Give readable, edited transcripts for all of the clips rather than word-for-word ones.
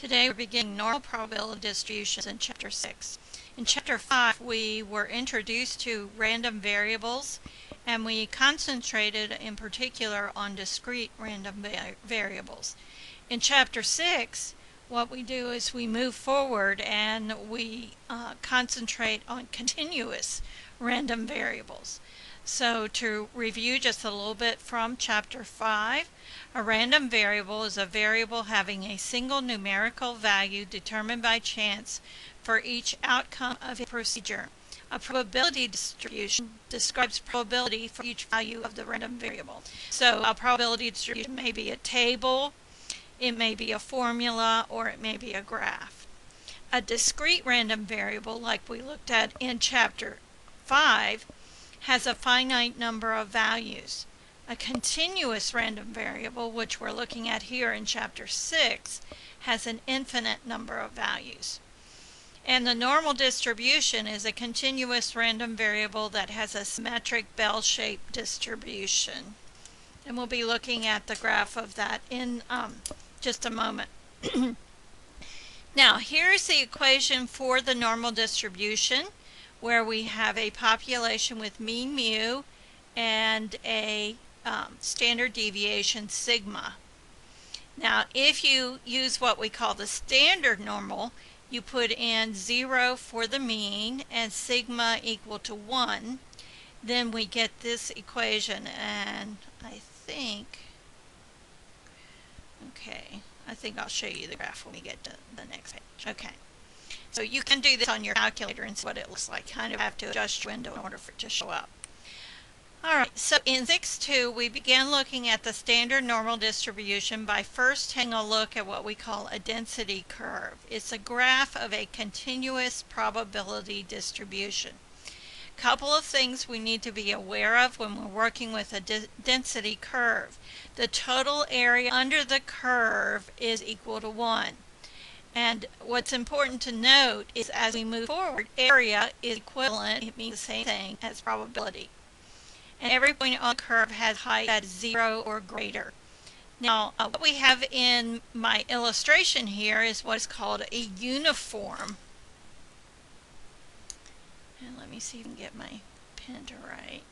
Today we're beginning normal probability distributions in Chapter 6. In Chapter 5 we were introduced to random variables and we concentrated in particular on discrete random variables. In Chapter 6 what we do is we move forward and we concentrate on continuous random variables. So to review just a little bit from Chapter 5, a random variable is a variable having a single numerical value determined by chance for each outcome of a procedure. A probability distribution describes probability for each value of the random variable. So a probability distribution may be a table, it may be a formula, or it may be a graph. A discrete random variable, like we looked at in Chapter 5, has a finite number of values. A continuous random variable, which we're looking at here in Chapter 6, has an infinite number of values. And the normal distribution is a continuous random variable that has a symmetric bell-shaped distribution. And we'll be looking at the graph of that in just a moment. Now, here's the equation for the normal distribution, where we have a population with mean mu and a standard deviation sigma. Now, if you use what we call the standard normal, you put in 0 for the mean and sigma equal to 1, then we get this equation, and I think I'll show you the graph when we get to the next page. Okay. So you can do this on your calculator and see what it looks like. Kind of have to adjust your window in order for it to show up. Alright, so in 6.2 we began looking at the standard normal distribution by first taking a look at what we call a density curve. It's a graph of a continuous probability distribution. Couple of things we need to be aware of when we're working with a density curve. The total area under the curve is equal to 1. And what's important to note is as we move forward, area is equivalent, it means the same thing as probability. And every point on the curve has height that is 0 or greater. Now, what we have in my illustration here is what is called a uniform. And let me see if I can get my pen to write.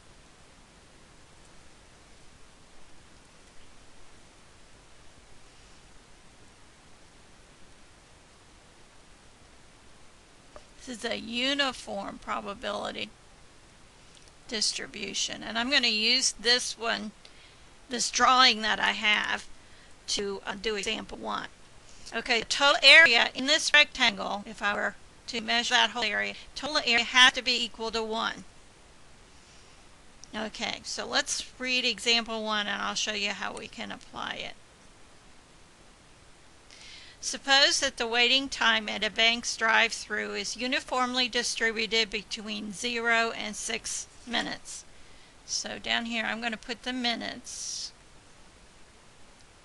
This is a uniform probability distribution, and I'm going to use this drawing that I have to do example 1. Okay, the total area in this rectangle, if I were to measure that whole area, total area has to be equal to 1. Okay, so let's read example 1 and I'll show you how we can apply it. Suppose that the waiting time at a bank's drive-thru is uniformly distributed between 0 and 6 minutes. So down here I'm going to put the minutes.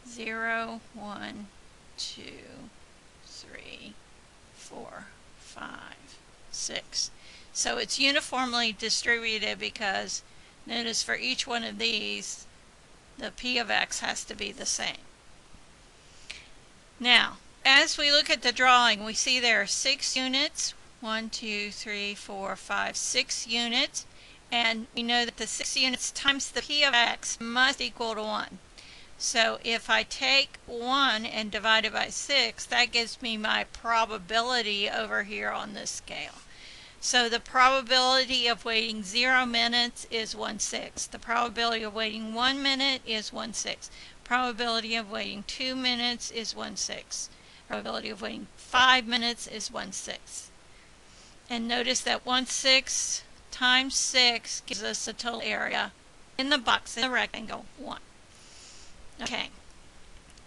0, 1, 2, 3, 4, 5, 6. So it's uniformly distributed because notice for each one of these the p of x has to be the same. Now, as we look at the drawing, we see there are 6 units. 1, 2, 3, 4, 5, 6 units. And we know that the 6 units times the p of x must equal to 1. So if I take 1 and divide it by 6, that gives me my probability over here on this scale. So the probability of waiting 0 minutes is 1/6. The probability of waiting 1 minute is 1/6. Probability of waiting 2 minutes is 1/6. Probability of waiting 5 minutes is 1/6. And notice that 1/6 times 6 gives us the total area in the box, in the rectangle, 1. Okay.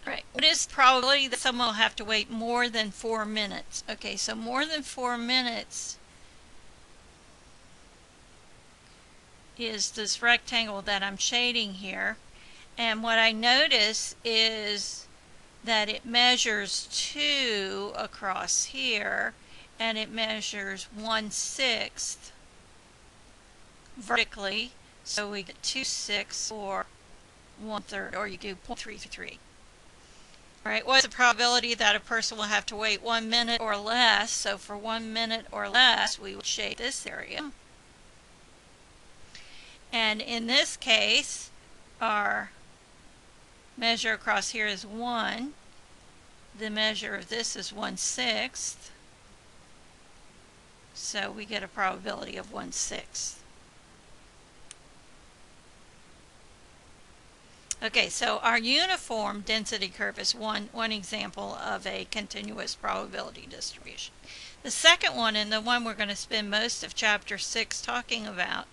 Alright, what is the probability that someone will have to wait more than 4 minutes? Okay, so more than 4 minutes is this rectangle that I'm shading here. And what I notice is that it measures 2 across here, and it measures 1/6 vertically. So we get 2/6 or 1/3, or you do 0.33. All right, what's the probability that a person will have to wait 1 minute or less? So for 1 minute or less, we would shade this area. And in this case, our measure across here is 1. The measure of this is 1/6. So we get a probability of 1/6. Okay, so our uniform density curve is one example of a continuous probability distribution. The second one, and the one we're going to spend most of chapter 6 talking about,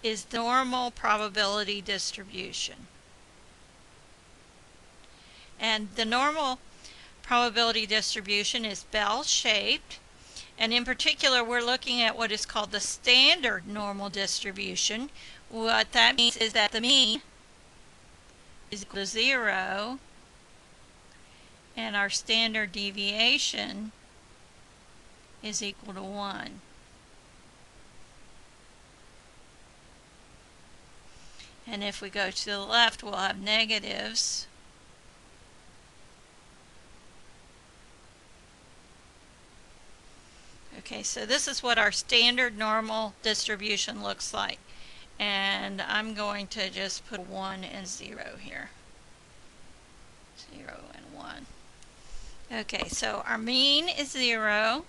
is the normal probability distribution. And the normal probability distribution is bell-shaped, and in particular we're looking at what is called the standard normal distribution. What that means is that the mean is equal to 0 and our standard deviation is equal to 1. And if we go to the left, we'll have negatives. Okay, so this is what our standard normal distribution looks like. And I'm going to just put 1 and 0 here. 0 and 1. Okay, so our mean is 0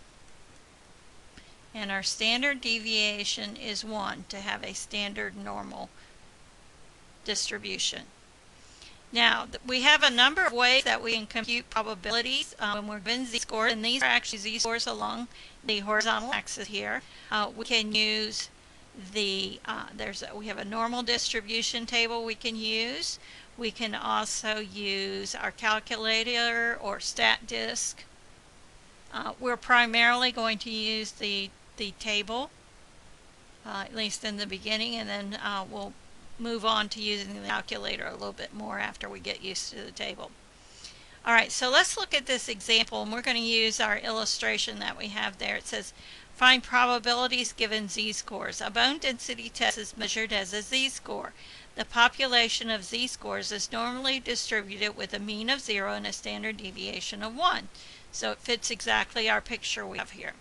and our standard deviation is 1 to have a standard normal distribution. Now, we have a number of ways that we can compute probabilities when we're given z-scores, and these are actually z-scores along the horizontal axis here. We can use we have a normal distribution table we can use. We can also use our calculator or stat disk. We're primarily going to use the table, at least in the beginning, and then we'll move on to using the calculator a little bit more after we get used to the table. All right, so let's look at this example, and we're going to use our illustration that we have there. It says, find probabilities given z-scores. A bone density test is measured as a z-score. The population of z-scores is normally distributed with a mean of 0 and a standard deviation of 1. So it fits exactly our picture we have here.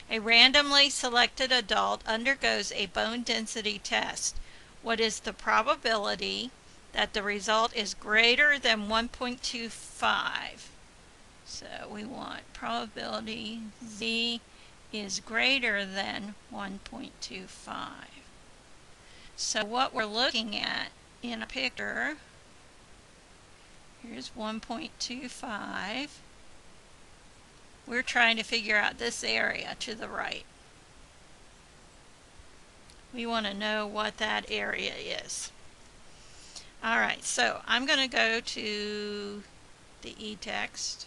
A randomly selected adult undergoes a bone density test. What is the probability that the result is greater than 1.25? So we want probability z is greater than 1.25. So what we're looking at in a picture, here's 1.25. We're trying to figure out this area to the right. We want to know what that area is. All right, so I'm going to go to the e-text.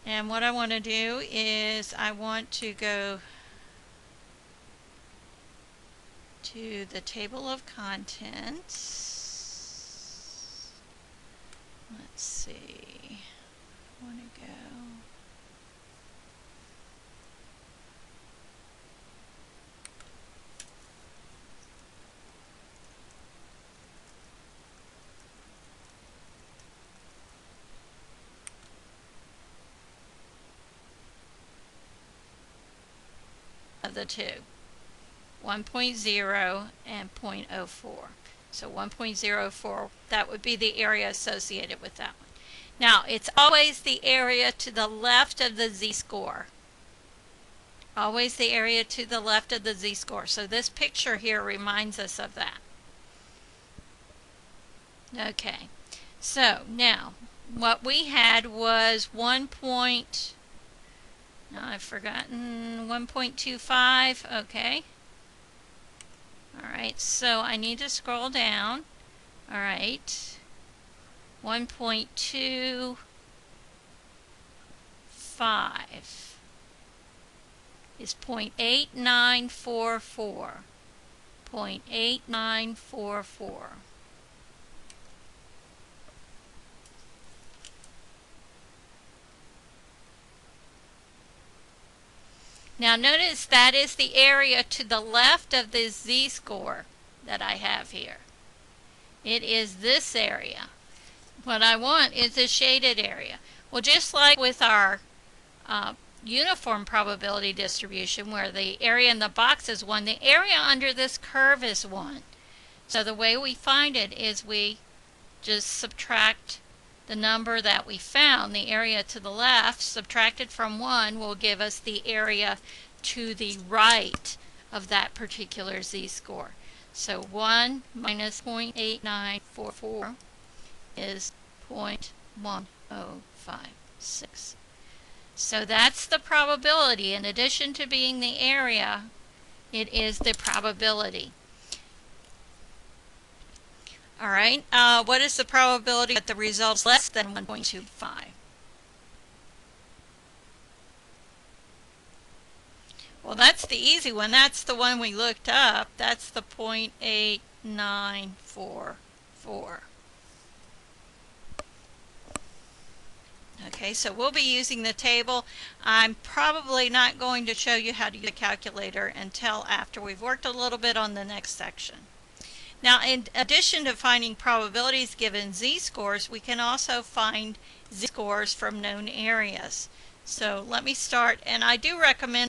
And what I want to do is I want to go to the table of contents. Let's see. I want to go. Of the two, 1.0 and 0.04. So 1.04, that would be the area associated with that one. Now, it's always the area to the left of the z-score. Always the area to the left of the z-score. So this picture here reminds us of that. Okay, so now what we had was 1.0. Now I've forgotten 1.25, okay. Alright, so I need to scroll down. Alright, 1.25 is 0.8944. 0.8944. Now notice that is the area to the left of the z-score that I have here. It is this area. What I want is a shaded area. Well, just like with our uniform probability distribution, where the area in the box is 1, the area under this curve is 1. So the way we find it is we just subtract the number that we found. The area to the left subtracted from 1 will give us the area to the right of that particular z-score. So 1 minus 0.8944 is 0.1056. So that's the probability. In addition to being the area, it is the probability. All right, what is the probability that the result is less than 1.25? Well, that's the easy one. That's the one we looked up. That's the 0.8944. Okay, so we'll be using the table. I'm probably not going to show you how to use the calculator until after we've worked a little bit on the next section. Now, in addition to finding probabilities given z-scores, we can also find z-scores from known areas. So let me start, and I do recommend